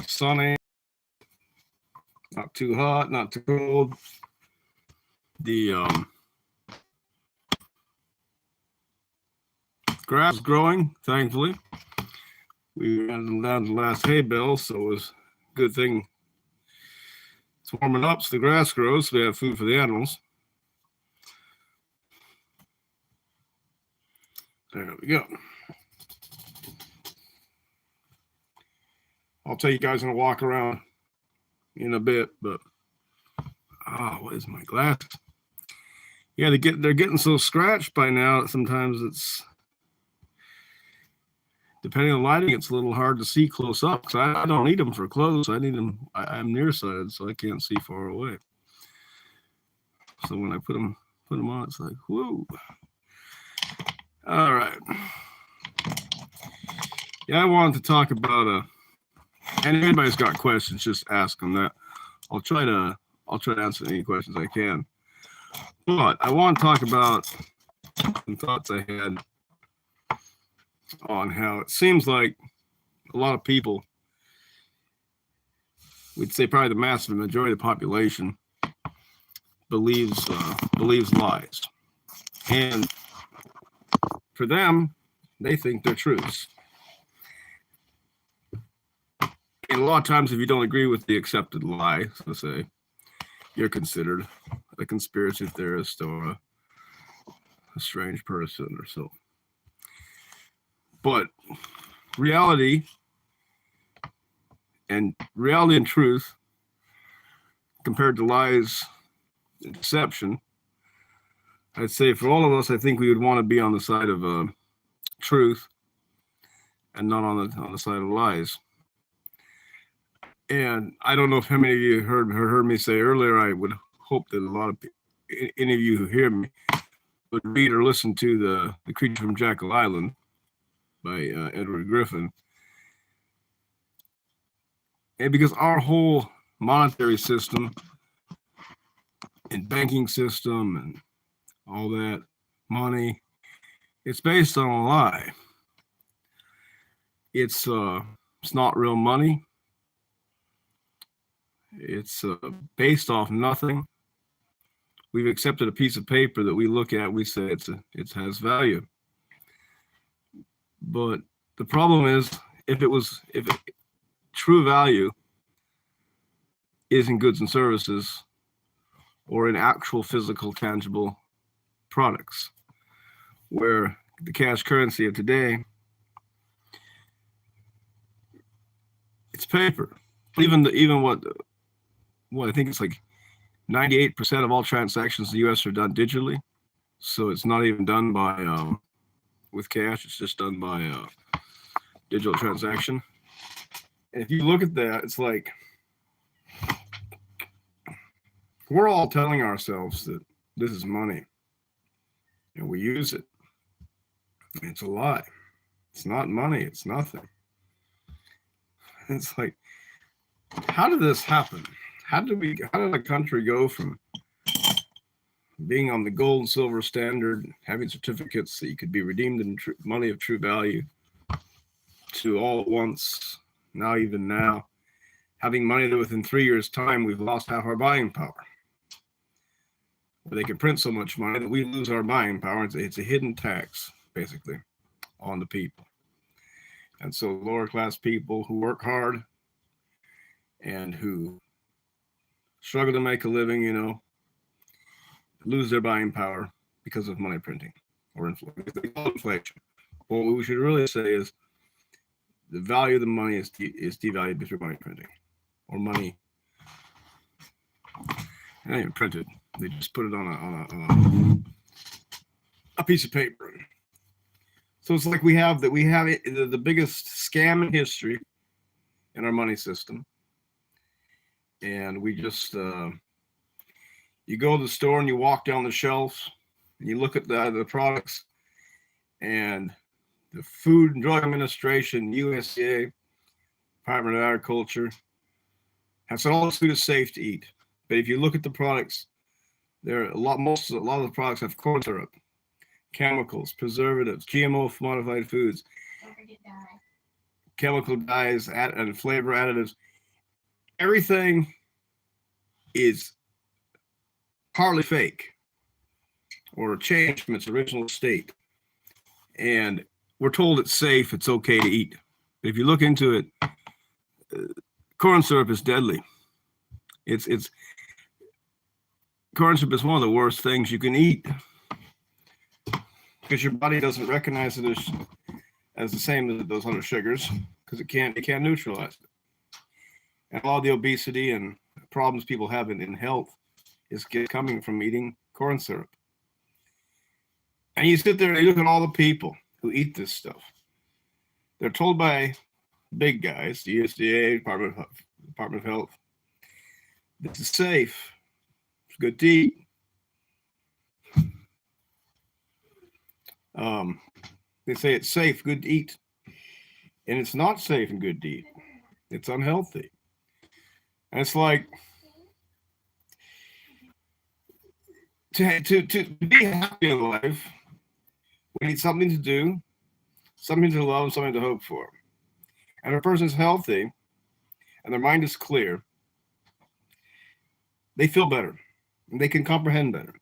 sunny, not too hot, not too cold. The grass is growing, thankfully. We ran down the last hay bale, so it was a good thing. It's warming up, so the grass grows, so we have food for the animals. There we go. I'll take you guys on a walk around in a bit, but what is my glasses? Yeah, they're getting so scratched by now that sometimes it's, depending on lighting, it's a little hard to see close up. Because I don't need them for close. I need them. I'm nearsighted, so I can't see far away. So when I put them on, it's like, whoa. All right. Yeah, I wanted to talk about and if anybody's got questions, just ask them that. I'll try to answer any questions I can. But I want to talk about some thoughts I had on how it seems like a lot of people, we'd say probably the massive majority of the population, believes lies. And for them, they think they're truths. And a lot of times, if you don't agree with the accepted lie, so say, you're considered a conspiracy theorist or a strange person or so. But reality and truth, compared to lies and deception, I'd say for all of us, I think we would want to be on the side of truth and not on the side of lies. And I don't know if how many of you heard me say earlier, I would hope that a lot of any of you who hear me would read or listen to the Creature from Jekyll Island by Edward Griffin. And because our whole monetary system and banking system and all that money, it's based on a lie. It's not real money. It's based off nothing. We've accepted a piece of paper that we look at, we say it has value. But the problem is, if true value is in goods and services or in actual physical, tangible products, where the cash currency of today, it's paper. Even what I think it's like 98% of all transactions in the U.S. are done digitally. So it's not even done by with cash. It's just done by digital transaction. And if you look at that, it's like we're all telling ourselves that this is money, and we use it. It's a lie. It's not money. It's nothing. It's like, how did this happen? How did a country go from being on the gold and silver standard, having certificates that you could be redeemed in money of true value, to all at once, even now, having money that within 3 years' time, we've lost half our buying power? They can print so much money that we lose our buying power. It's a hidden tax, basically, on the people. And so lower class people who work hard and who struggle to make a living, lose their buying power because of money printing or inflation. What we should really say is the value of the money is devalued through money printing, or money. Not even printed. They just put it on a piece of paper. So it's like we have the biggest scam in history in our money system. And we just, you go to the store and you walk down the shelves and you look at the products, and the Food and Drug Administration, USDA, Department of Agriculture, have said all this food is safe to eat. But if you look at the products, a lot of the products have corn syrup, chemicals, preservatives, GMO modified foods, chemical dyes, and flavor additives. everything is partly fake or changed from its original state. And we're told it's safe, it's okay to eat. But if you look into it, corn syrup is deadly. It's corn syrup is one of the worst things you can eat because your body doesn't recognize it as the same as those other sugars because it can't neutralize it. And a lot of the obesity and problems people have in health is coming from eating corn syrup. And you sit there and you look at all the people who eat this stuff. They're told by big guys, the USDA, Department of Health, this is safe. It's good to eat. They say it's safe, good to eat. And it's not safe and good to eat. It's unhealthy. And it's like, to be happy in life, we need something to do, something to love, something to hope for. And if a person's healthy and their mind is clear, they feel better and they can comprehend better.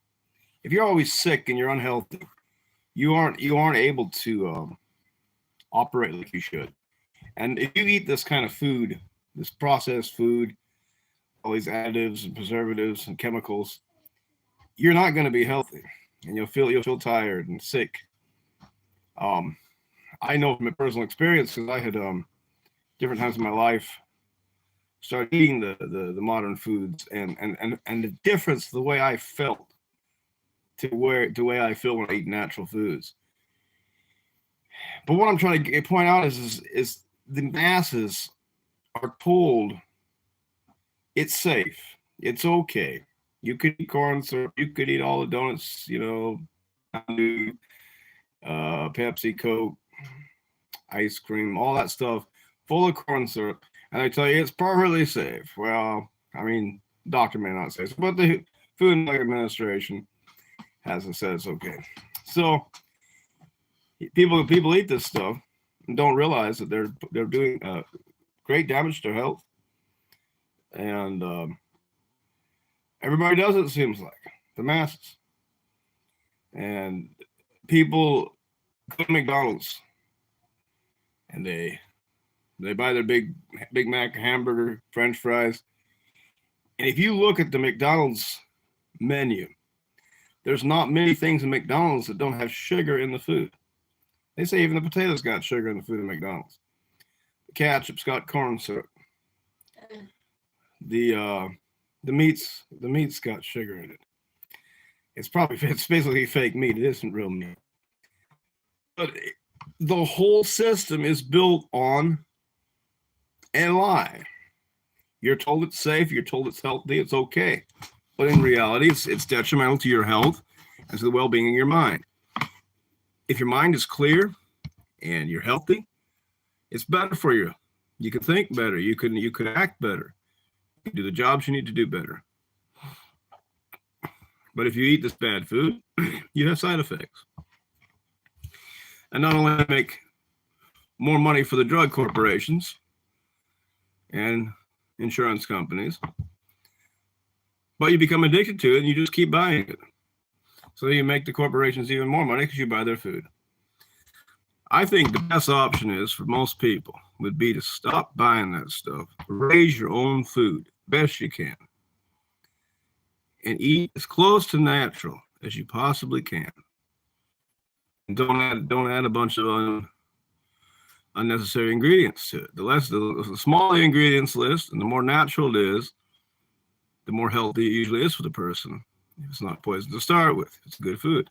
If you're always sick and you're unhealthy, you aren't able to operate like you should. And if you eat this kind of food, this processed food, all these additives and preservatives and chemicals, you're not going to be healthy, and you'll feel tired and sick. I know from my personal experience because I had different times in my life started eating the modern foods and the difference, the way I felt to the way I feel when I eat natural foods. But what I'm trying to point out is the masses are told it's safe, it's okay. You could eat corn syrup, you could eat all the donuts, Pepsi, Coke, ice cream, all that stuff full of corn syrup, and I tell you it's perfectly safe. Well, I mean, doctor may not say so, but the Food and Drug Administration hasn't said it's okay. So people eat this stuff and don't realize that they're doing great damage to health, and everybody does it. It seems like the masses, and people go to McDonald's and they buy their Big Mac hamburger, French fries, and if you look at the McDonald's menu, there's not many things in McDonald's that don't have sugar in the food. They say even the potatoes got sugar in the food at McDonald's. The ketchup's got corn syrup. The meat's got sugar in it. It's basically fake meat. It isn't real meat. But the whole system is built on a lie. You're told it's safe. You're told it's healthy. It's okay. But in reality, it's detrimental to your health and to the well-being of your mind. If your mind is clear and you're healthy, it's better for you. You can think better. You can act better. You can do the jobs you need to do better. But if you eat this bad food, you have side effects. And not only make more money for the drug corporations and insurance companies, but you become addicted to it and you just keep buying it. So you make the corporations even more money because you buy their food. I think the best option is for most people would be to stop buying that stuff, raise your own food best you can, and eat as close to natural as you possibly can. And don't add a bunch of unnecessary ingredients to it. The smaller the ingredients list and the more natural it is, the more healthy it usually is for the person. If it's not poison to start with, it's good food.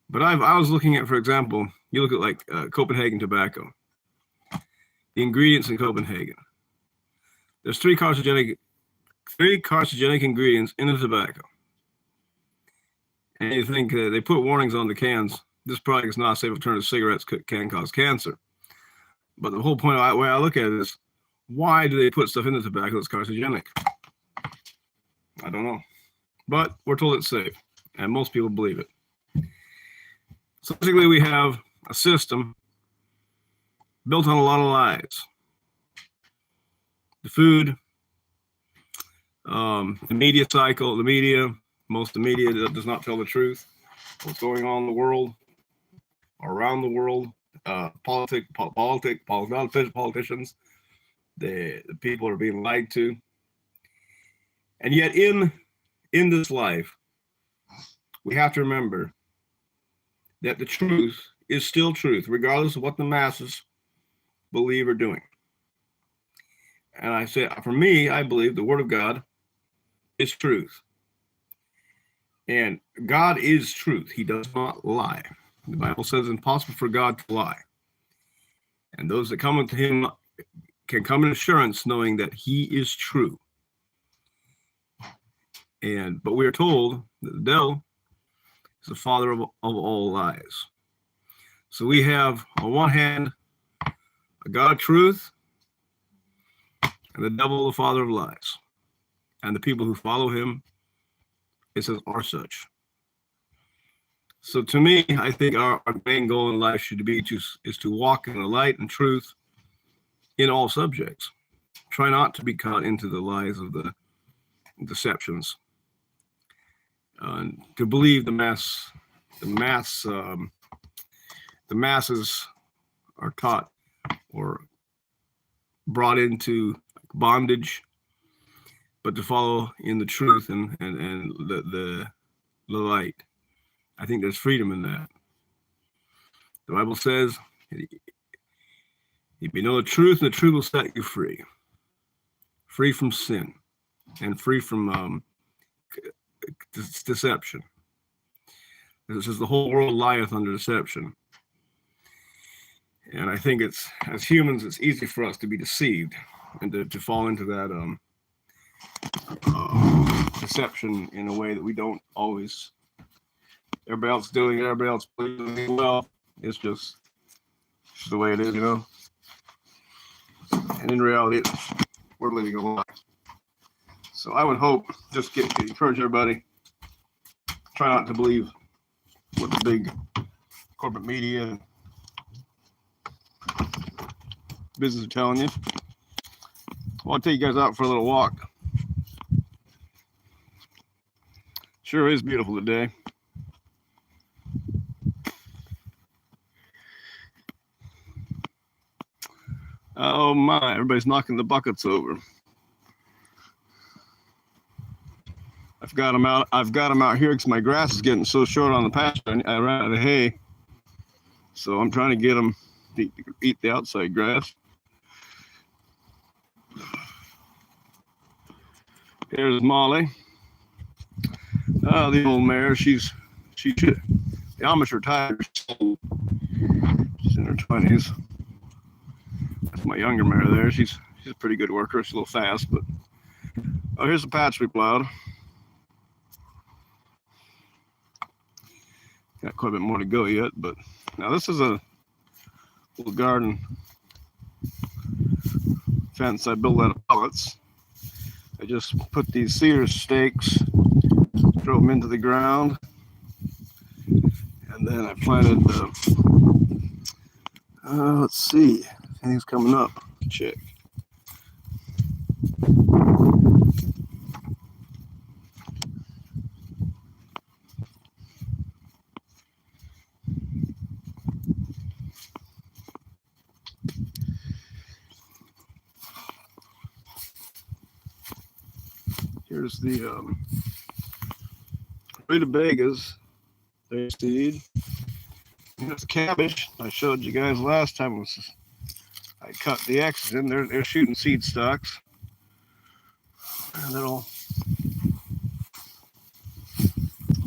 But I was looking at, for example, you look at like Copenhagen tobacco. The ingredients in Copenhagen. There's three carcinogenic ingredients in the tobacco. And you think they put warnings on the cans. This product is not a safe alternative. Cigarettes can cause cancer. But the whole point of the way I look at it is, why do they put stuff in the tobacco that's carcinogenic? I don't know. But we're told it's safe, and most people believe it. So basically, we have a system built on a lot of lies. The food The media cycle, most of the media does not tell the truth. What's going on in the world, around the world, politicians, the people are being lied to. And yet in this life, we have to remember that the truth is still truth, regardless of what the masses believe or doing. And I say, for me, I believe the Word of God is truth. And God is truth. He does not lie. The Bible says it's impossible for God to lie. And those that come unto him can come in assurance knowing that he is true. But we are told that the devil is the father of all lies. So we have, on one hand, a God of truth, and the devil the father of lies. And the people who follow him, it says, are such. So to me, I think our main goal in life should be is to walk in the light and truth in all subjects. Try not to be caught into the lies of the deceptions. To believe the masses are taught or brought into bondage, but to follow in the truth and the light. I think there's freedom in that. The Bible says, if you know the truth, and the truth will set you free. Free from sin and free from deception. It says the whole world lieth under deception. And I think it's, as humans, it's easy for us to be deceived and to fall into that deception in a way that we don't always. Everybody else doing it, everybody else doing well. It's just the way it is, you know. And in reality, we're living a lie. So I would hope, just encourage everybody, try not to believe what the big corporate media and business are telling you. I want to take you guys out for a little walk. Sure is beautiful today. Oh my, everybody's knocking the buckets over. I've got them out here because my grass is getting so short on the pasture. I ran out of hay. So I'm trying to get them to eat the outside grass. Here's Molly. The old mare, the Amish retired. She's in her 20s. That's my younger mare there. She's a pretty good worker. She's a little fast, but here's the patch we plowed. Got quite a bit more to go yet, but now this is a little garden fence I built out of pellets. I just put these cedar stakes, drove them into the ground, and then I planted let's see, anything's coming up. Check. Here's the rutabagas, their seed. Here's cabbage. I showed you guys last time. I cut the X's in. They're shooting seed stalks. And they'll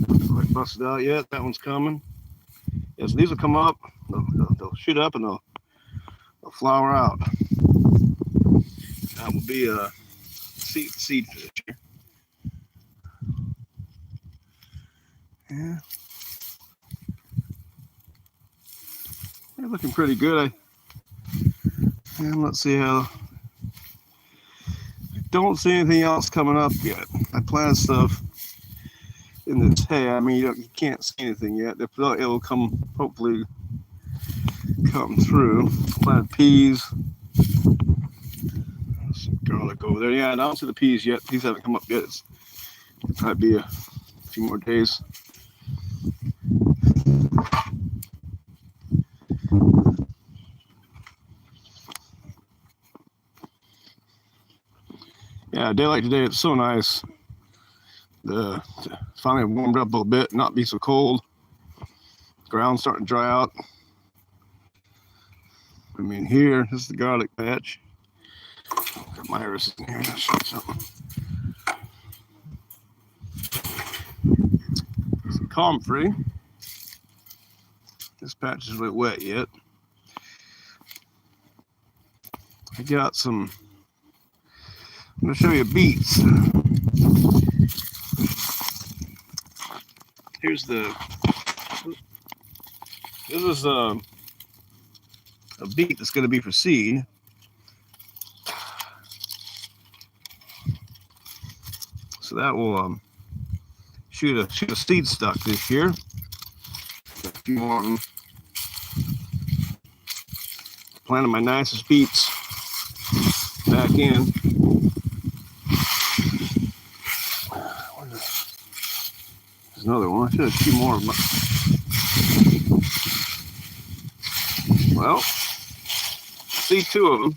not quite busted out yet. That one's coming. Yes, these will come up. They'll shoot up and they'll flower out. That will be a seed fish here. Yeah. They're looking pretty good. And let's see how. I don't see anything else coming up yet. I planted stuff in this hay. I mean, you can't see anything yet. It'll come, hopefully, come through. Planted peas. Some garlic over there. Yeah, I don't see the peas yet. Peas haven't come up yet. It might be a few more days. Yeah, a day like today, it's so nice. Finally warmed up a little bit, not be so cold. Ground's starting to dry out. I mean, here, this is the garlic patch. Got my iris in here. I'll show you something. Some comfrey. This patch is a bit wet yet. I got some. I'm going to show you beets. Here's the. This is a beet that's going to be for seed. So that will shoot a seed stock this year. Got a few more of them. Planted my nicest beets back in. There's another one. I should have a few more of them. Well, see two of them.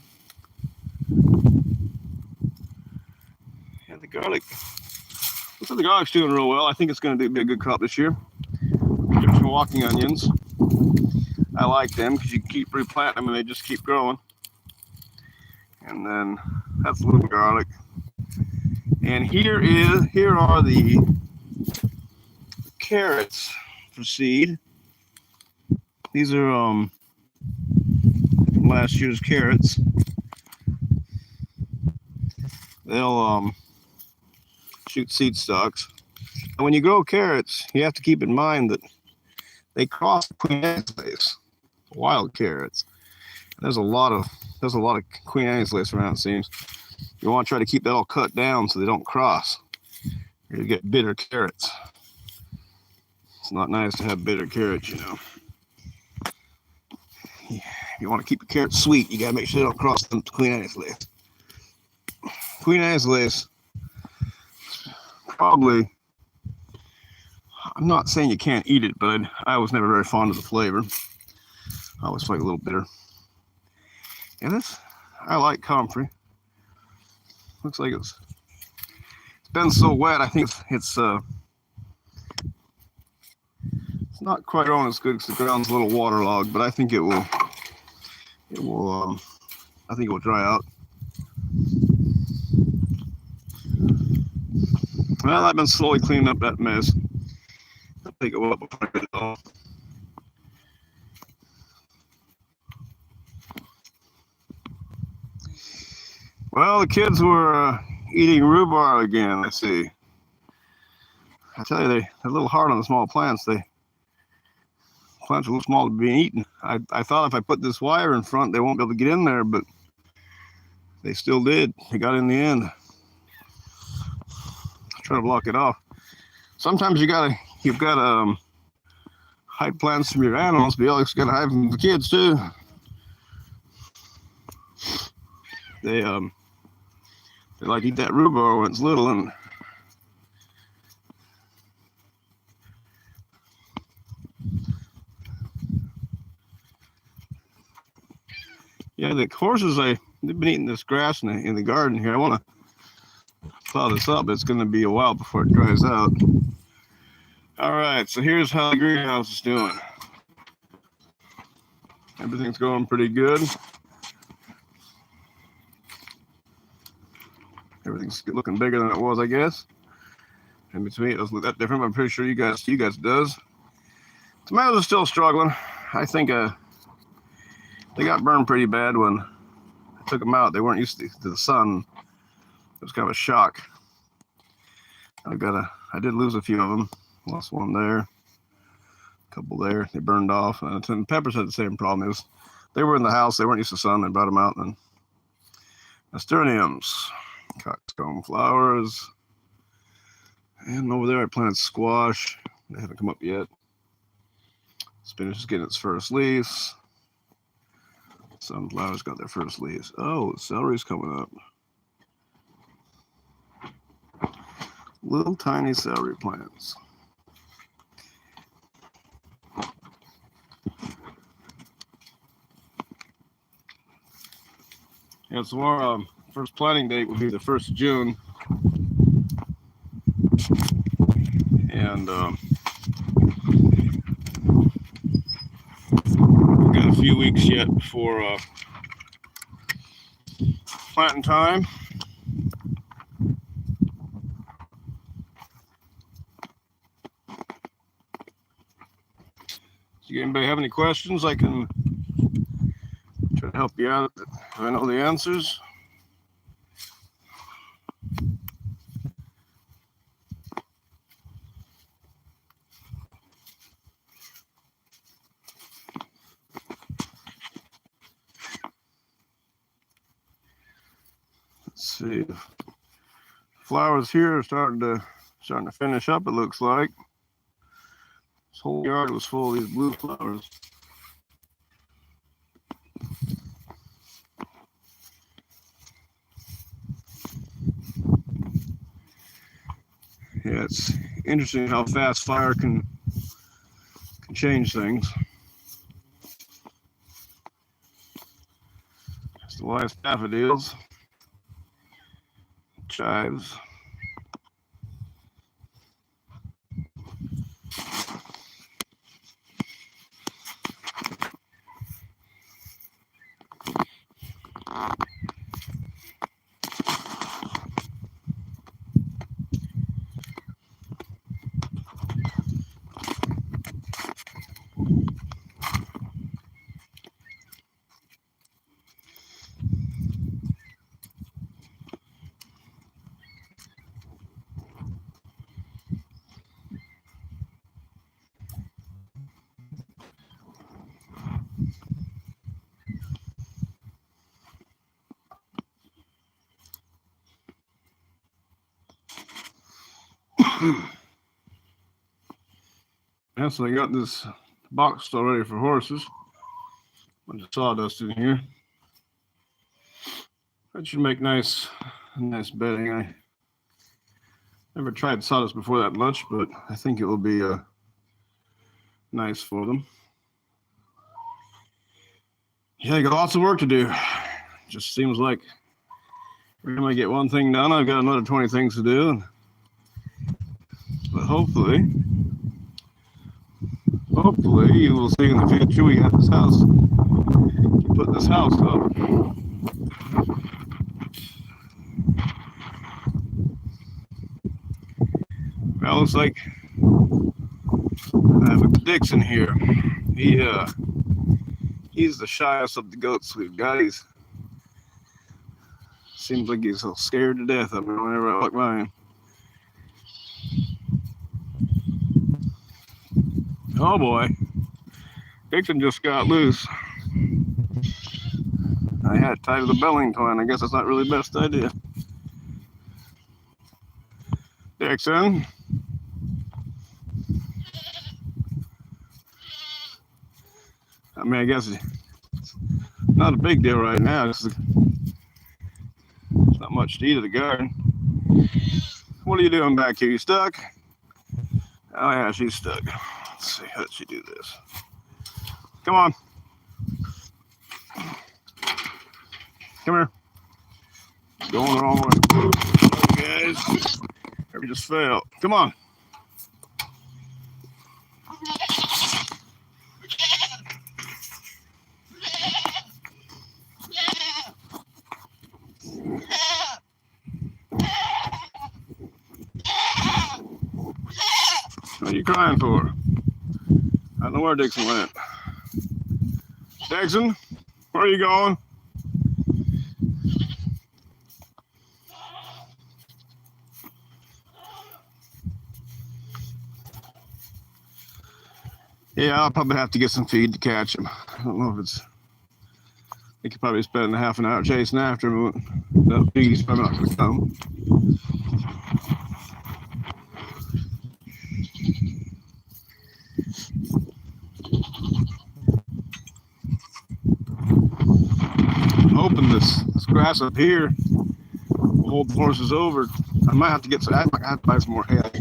Yeah, the garlic. Looks like the garlic's doing real well. I think it's going to be a good crop this year. There's some walking onions. I like them because you keep replanting them and they just keep growing. And then that's a little garlic. And here are the carrots for seed. These are last year's carrots. They'll shoot seed stalks. And when you grow carrots, you have to keep in mind that they cross the Queen Anne's lace, wild carrots. There's a lot of Queen Anne's lace around, it seems. You want to try to keep that all cut down so they don't cross. You get bitter carrots. It's not nice to have bitter carrots, you know. Yeah, if you want to keep your carrots sweet, you gotta make sure they don't cross the Queen Anne's lace. Queen Anne's lace, probably, I'm not saying you can't eat it, but I was never very fond of the flavor. I always like a little bitter. And I like comfrey. Looks like it's been so wet. I think it's not quite growing as good because the ground's a little waterlogged, but I think it will I think it will dry out. Well, I've been slowly cleaning up that mess. I'll take it up before I get it off. Well, the kids were eating rhubarb again. Let's see. I tell you, they're a little hard on the small plants. Plants are a little small to be eaten. I thought if I put this wire in front, they won't be able to get in there, but they still did. They got in the end. Try to block it off. Sometimes you've got to hide plants from your animals, but you always got to hide from the kids too. They like to eat that rhubarb when it's little, and yeah, the horses they've been eating this grass in the garden here. I want to plow this up, but it's going to be a while before it dries out. All right, so here's how the greenhouse is doing. Everything's going pretty good. Everything's looking bigger than it was, I guess. And to me, it doesn't look that different, but I'm pretty sure you guys it does. Tomatoes are still struggling. I think they got burned pretty bad when I took them out. They weren't used to the sun. It was kind of a shock. I did lose a few of them. Lost one there, a couple there. They burned off. And peppers had the same problem. They were in the house. They weren't used to the sun. They brought them out. And nasturtiums, coxcomb flowers. And over there I planted squash. They haven't come up yet. Spinach is getting its first leaves. Sunflowers got their first leaves. Oh, celery's coming up. Little tiny celery plants. Yeah, so our first planting date will be the 1st of June. And we've got a few weeks yet before planting time. So anybody have any questions? I can try to help you out if I know the answers. Let's see. Flowers here are starting to finish up, it looks like. This whole yard was full of these blue flowers. Yeah, it's interesting how fast fire can change things. It's the last daffodils, chives. Yeah, so I got this box already for horses. Bunch of sawdust in here. That should make nice bedding. I never tried sawdust before that much, but I think it will be nice for them. Yeah, I got lots of work to do. Just seems like every time I get one thing done, I've got another 20 things to do. But hopefully you will see in the future we got this house. We put this house up. Well, looks like I have a Dixon here. He's the shyest of the goats we've got. Seems like he's so scared to death of me whenever I walk by him. Oh boy, Dixon just got loose. I had it tied to the belling twine. I guess that's not really the best idea. Dixon. I mean, I guess it's not a big deal right now. There's not much to eat at the garden. What are you doing back here? You stuck? Oh yeah, she's stuck. Let's see, how did she do this? Come on. Come here. Going the wrong way. Okay, guys. Or we just fell. Come on. What are you crying for? I don't know where Dixon went. Dixon, where are you going? Yeah, I'll probably have to get some feed to catch him. I don't know if it's... I could probably spend a half an hour chasing after him, but that feed's probably not going to come. I'm hoping this grass up here will hold the horses over I might have to get some. I might have to buy some more hay. I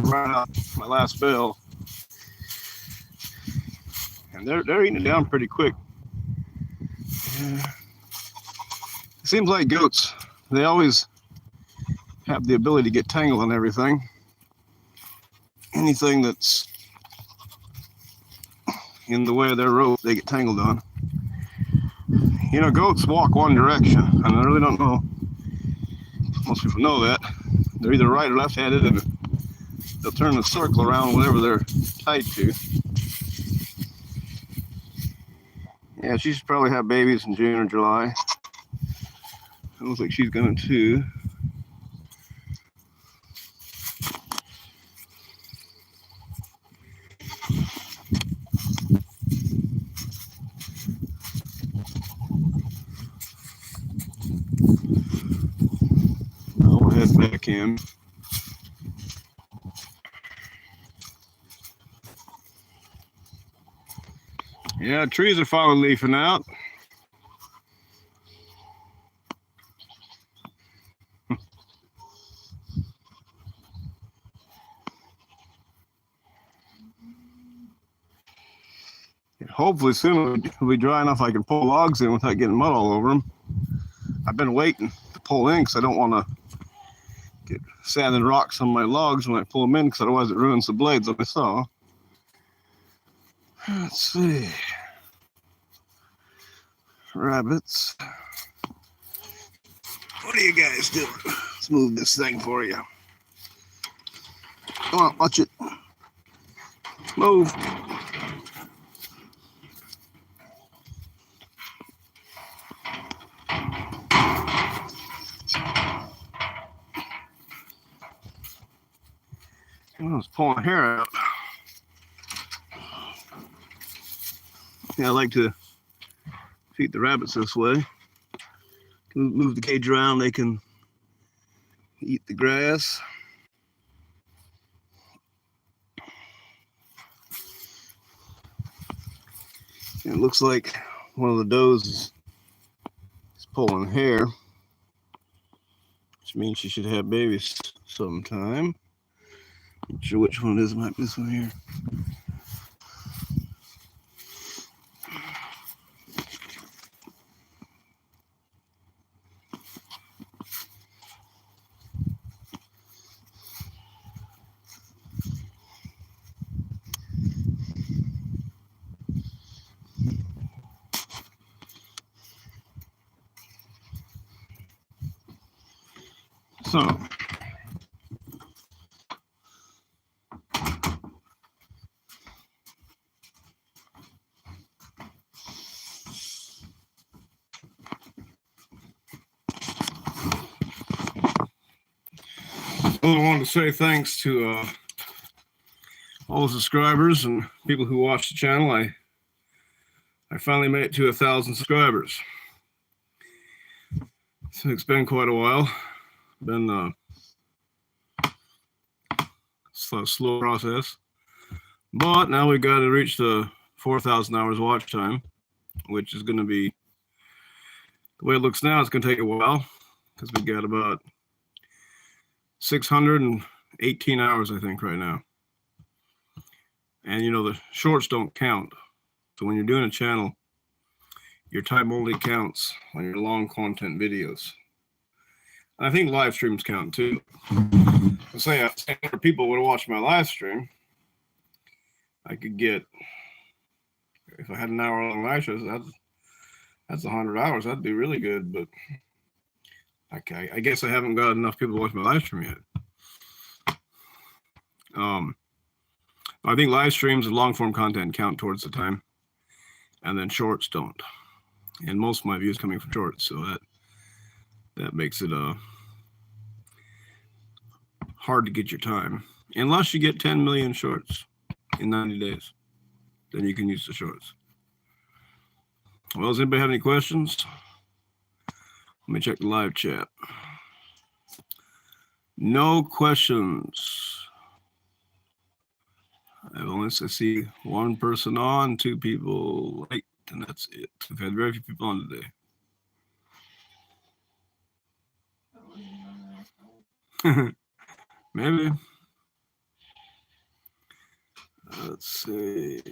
ran out my last bale, and they're eating it down pretty quick. It seems like goats, they always have the ability to get tangled on everything. Anything that's in the way of their rope, they get tangled on. You know, goats walk one direction, and I really don't know. Most people know that. They're either right or left-handed, and they'll turn the circle around whatever they're tied to. Yeah, she should probably have babies in June or July. It looks like she's going to. I'll head back in. Yeah, trees are finally leafing out. Hopefully soon it'll be dry enough I can pull logs in without getting mud all over them. I've been waiting to pull in because I don't want to get sand and rocks on my logs when I pull them in, because otherwise it ruins the blades of my saw. Let's see. Rabbits. What are you guys doing? Let's move this thing for you. Come on, watch it. Move. I was pulling hair out. Yeah, I like to feed the rabbits this way. Move the cage around, they can eat the grass. And it looks like one of the does is pulling hair, which means she should have babies sometime. Not sure which one it is. It might be this one here. So, I wanted to say thanks to all the subscribers and people who watch the channel. I finally made it to 1,000 subscribers. So it's been quite a while. Been a slow process, but now we got to reach the 4,000 hours watch time, which is going to be, the way it looks now, it's going to take a while, because we got about 618 hours, I think, right now. And you know, the shorts don't count. So when you're doing a channel, your time only counts on your long content videos. And I think live streams count too. Let's say 100 people would watch my live stream, I could get, if I had an hour long live shows, that's 100 hours. That'd be really good, but I guess I haven't got enough people to watch my live stream yet. I think live streams and long form content count towards the time, and then shorts don't. And most of my views coming from shorts, so that makes it hard to get your time. Unless you get 10 million shorts in 90 days, then you can use the shorts. Well, does anybody have any questions? Let me check the live chat. No questions. I see one person on, 2 people late, and that's it. We've had very few people on today. Maybe. Let's see.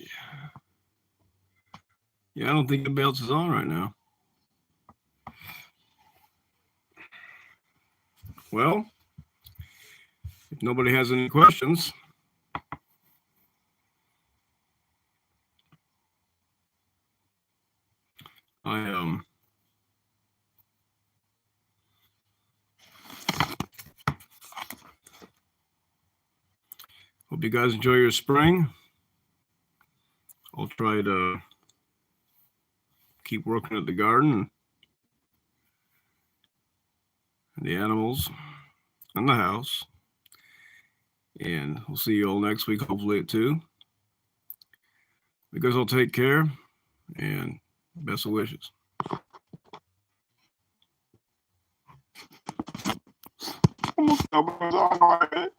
Yeah, I don't think anybody else is on right now. Well, if nobody has any questions, I hope you guys enjoy your spring. I'll try to keep working at the garden and the animals and the house. And we'll see you all next week, hopefully at 2. You guys all take care and best of wishes. Almost